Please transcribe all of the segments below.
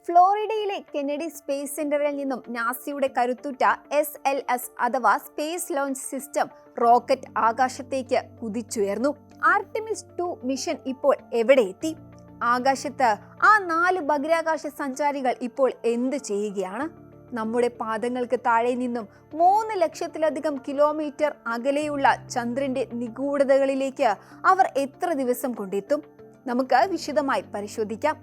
ഫ്ലോറിഡയിലെ Kennedy space സെന്ററിൽ നിന്നും നാസയുടെ കരുത്തുറ്റ SLS അഥവാ സ്പേസ് ലോഞ്ച് സിസ്റ്റം റോക്കറ്റ് ആകാശത്തേക്ക് കുതിച്ചുയർന്നു. ആർട്ടിമിസ് 2 മിഷൻ ഇപ്പോൾ എവിടെ എത്തി? ആകാശത്ത് ആ 4 ബഹിരാകാശ സഞ്ചാരികൾ ഇപ്പോൾ എന്ത് ചെയ്യുകയാണ്? നമ്മുടെ പാദങ്ങൾക്ക് താഴെ നിന്നും 3 ലക്ഷത്തിലധികം കിലോമീറ്റർ അകലെയുള്ള ചന്ദ്രന്റെ നിഗൂഢതകളിലേക്ക് അവർ എത്ര ദിവസം കൊണ്ടെത്തും? നമുക്ക് വിശദമായി പരിശോധിക്കാം.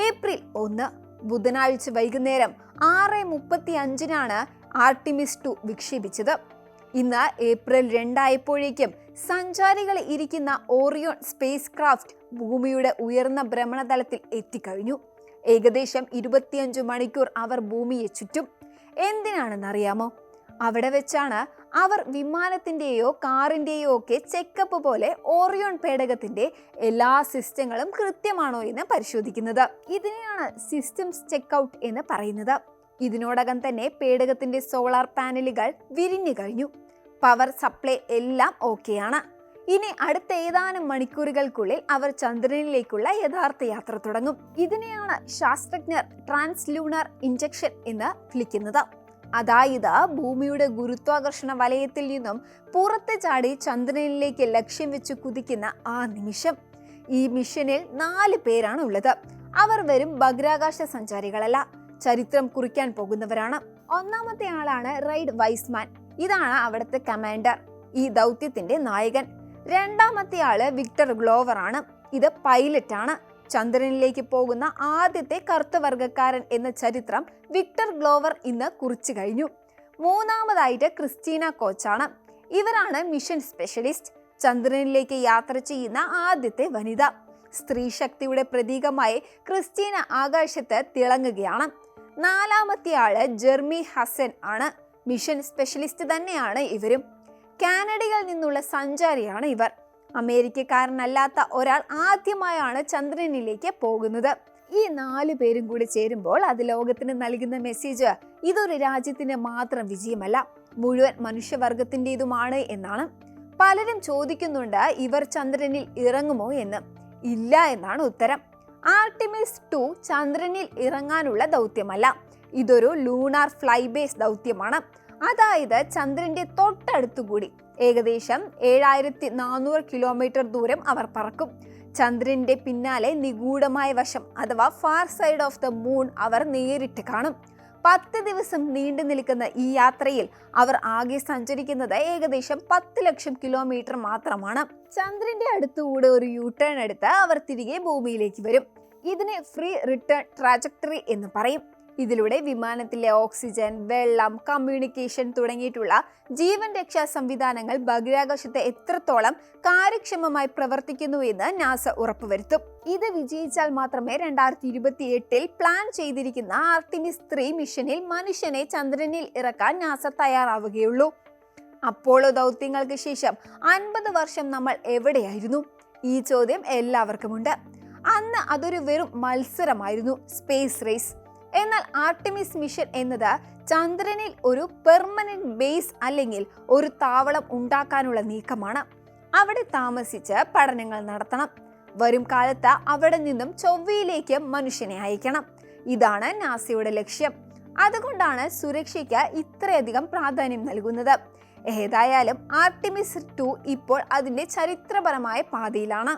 ഏപ്രിൽ 1 ബുധനാഴ്ച വൈകുന്നേരം 6:35 ആർട്ടിമിസ് 2 വിക്ഷേപിച്ചത്. ഇന്ന് ഏപ്രിൽ 2 ആയപ്പോഴേക്കും സഞ്ചാരികൾ ഇരിക്കുന്ന ഓറിയോൺ സ്പേസ് ക്രാഫ്റ്റ് ഭൂമിയുടെ ഉയർന്ന ഭ്രമണതലത്തിൽ എത്തിക്കഴിഞ്ഞു. ഏകദേശം 25 മണിക്കൂർ അവർ ഭൂമിയെ ചുറ്റും. എന്തിനാണെന്നറിയാമോ? അവിടെ വെച്ചാണ് അവർ വിമാനത്തിന്റെയോ കാറിന്റെയോ ഒക്കെ ചെക്കപ്പ് പോലെ ഓറിയോൺ പേടകത്തിന്റെ എല്ലാ സിസ്റ്റങ്ങളും കൃത്യമാണോ എന്ന് പരിശോധിക്കുന്നത്. ഇതിനെയാണ് സിസ്റ്റംസ് ചെക്ക്ഔട്ട് എന്ന് പറയുന്നത്. ഇതിനോടകം തന്നെ പേടകത്തിന്റെ സോളാർ പാനലുകൾ വിരിഞ്ഞു കഴിഞ്ഞു. പവർ സപ്ലൈ എല്ലാം ഓക്കെയാണ്. ഇനി അടുത്ത ഏതാനും മണിക്കൂറുകൾക്കുള്ളിൽ അവർ ചന്ദ്രനിലേക്കുള്ള യഥാർത്ഥ യാത്ര തുടങ്ങും. ഇതിനെയാണ് ശാസ്ത്രജ്ഞർ ട്രാൻസ്ലൂണർ ഇൻജെക്ഷൻ എന്ന് വിളിക്കുന്നത്. അതായത് ഭൂമിയുടെ ഗുരുത്വാകർഷണ വലയത്തിൽ നിന്നും പുറത്ത് ചാടി ചന്ദ്രനിലേക്ക് ലക്ഷ്യം വെച്ച് കുതിക്കുന്ന ആ നിമിഷം. ഈ മിഷനിൽ 4 പേരാണ് ഉള്ളത്. അവർ വെറും ബഹിരാകാശ സഞ്ചാരികളല്ല, ചരിത്രം കുറിക്കാൻ പോകുന്നവരാണ്. ഒന്നാമത്തെ ആളാണ് റൈഡ് വൈസ്മാൻ. ഇതാണ് അവിടുത്തെ കമാൻഡർ, ഈ ദൗത്യത്തിന്റെ നായകൻ. രണ്ടാമത്തെ ആള് വിക്ടർ ഗ്ലോവർ ആണ്. ഇത് പൈലറ്റ് ആണ്. ചന്ദ്രനിലേക്ക് പോകുന്ന ആദ്യത്തെ കറുത്ത വർഗക്കാരൻ എന്ന ചരിത്രം വിക്ടർ ഗ്ലോവർ ഇന്ന് കുറിച്ചു കഴിഞ്ഞു. മൂന്നാമതായിട്ട് ക്രിസ്റ്റീന കോച്ചാണ്. ഇവരാണ് മിഷൻ സ്പെഷ്യലിസ്റ്റ്. ചന്ദ്രനിലേക്ക് യാത്ര ചെയ്യുന്ന ആദ്യത്തെ വനിത. സ്ത്രീ ശക്തിയുടെ പ്രതീകമായി ക്രിസ്റ്റീന ആകാശത്ത് തിളങ്ങുകയാണ്. നാലാമത്തെ ആള് ജെർമി ഹസൻ ആണ്. മിഷൻ സ്പെഷ്യലിസ്റ്റ് തന്നെയാണ് ഇവരും. കാനഡയിൽ നിന്നുള്ള സഞ്ചാരിയാണ് ഇവർ. അമേരിക്കക്കാരനല്ലാത്ത ഒരാൾ ആദ്യമായാണ് ചന്ദ്രനിലേക്ക് പോകുന്നത്. ഈ 4 പേരും കൂടി ചേരുമ്പോൾ അത് ലോകത്തിന് നൽകുന്ന മെസ്സേജ് ഇതൊരു രാജ്യത്തിന്റെ മാത്രം വിജയമല്ല, മുഴുവൻ മനുഷ്യവർഗത്തിൻ്റെതുമാണ് എന്നാണ്. പലരും ചോദിക്കുന്നുണ്ട്, ഇവർ ചന്ദ്രനിൽ ഇറങ്ങുമോ എന്ന്. ഇല്ല എന്നാണ് ഉത്തരം. ആർട്ടിമിസ് 2 ചന്ദ്രനിൽ ഇറങ്ങാനുള്ള ദൗത്യമല്ല, ഇതൊരു ലൂണാർ ഫ്ലൈബേസ് ദൗത്യമാണ്. അതായത് ചന്ദ്രന്റെ തൊട്ടടുത്തുകൂടി ഏകദേശം 7400 കിലോമീറ്റർ ദൂരം അവർ പറക്കും. ചന്ദ്രന്റെ പിന്നാലെ നിഗൂഢമായ വശം അഥവാ far side of the moon അവർ നേരിട്ട് കാണും. 10 ദിവസം നീണ്ടു നിൽക്കുന്ന ഈ യാത്രയിൽ അവർ ആകെ സഞ്ചരിക്കുന്നത് ഏകദേശം 10 ലക്ഷം കിലോമീറ്റർ മാത്രമാണ്. ചന്ദ്രന്റെ അടുത്തുകൂടെ ഒരു യൂട്ടേൺ എടുത്ത് അവർ തിരികെ ഭൂമിയിലേക്ക് വരും. ഇതിനെ ഫ്രീ റിട്ടേൺ ട്രാജക്ടറി എന്ന് പറയും. ഇതിലൂടെ വിമാനത്തിലെ ഓക്സിജൻ, വെള്ളം, കമ്മ്യൂണിക്കേഷൻ തുടങ്ങിയിട്ടുള്ള ജീവൻ രക്ഷാ സംവിധാനങ്ങൾ ബഹിരാകാശത്ത് എത്രത്തോളം കാര്യക്ഷമമായി പ്രവർത്തിക്കുന്നു എന്ന് നാസ ഉറപ്പുവരുത്തും. ഇത് വിജയിച്ചാൽ മാത്രമേ 2028 പ്ലാൻ ചെയ്തിരിക്കുന്ന ആർട്ടിമിസ് 3 മിഷനിൽ മനുഷ്യനെ ചന്ദ്രനിൽ ഇറക്കാൻ നാസ തയ്യാറാവുകയുള്ളൂ. അപ്പോളോ ദൗത്യങ്ങൾക്ക് ശേഷം 50 വർഷം നമ്മൾ എവിടെയായിരുന്നു? ഈ ചോദ്യം എല്ലാവർക്കുമുണ്ട്. അന്ന് അതൊരു വെറും മത്സരമായിരുന്നു, സ്പേസ് റേസ്. എന്നാൽ ആർട്ടിമിസ് മിഷൻ എന്നത് ചന്ദ്രനിൽ ഒരു പെർമനന്റ് ബേസ് അല്ലെങ്കിൽ ഒരു താവളം ഉണ്ടാക്കാനുള്ള നീക്കമാണ്. അവിടെ താമസിച്ച് പഠനങ്ങൾ നടത്തണം. വരും കാലത്ത് അവിടെ നിന്നും ചൊവ്വയിലേക്ക് മനുഷ്യനെ അയക്കണം. ഇതാണ് നാസയുടെ ലക്ഷ്യം. അതുകൊണ്ടാണ് സുരക്ഷയ്ക്ക് ഇത്രയധികം പ്രാധാന്യം നൽകുന്നത്. ഏതായാലും ആർട്ടിമിസ് 2 ഇപ്പോൾ അതിന്റെ ചരിത്രപരമായ പാതയിലാണ്.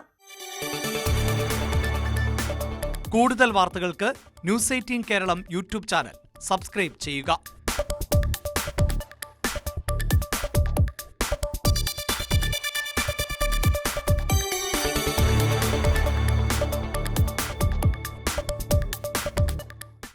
കൂടുതൽ വാർത്തകൾക്ക് news 18 Keralam YouTube channel subscribe ചെയ്യുക.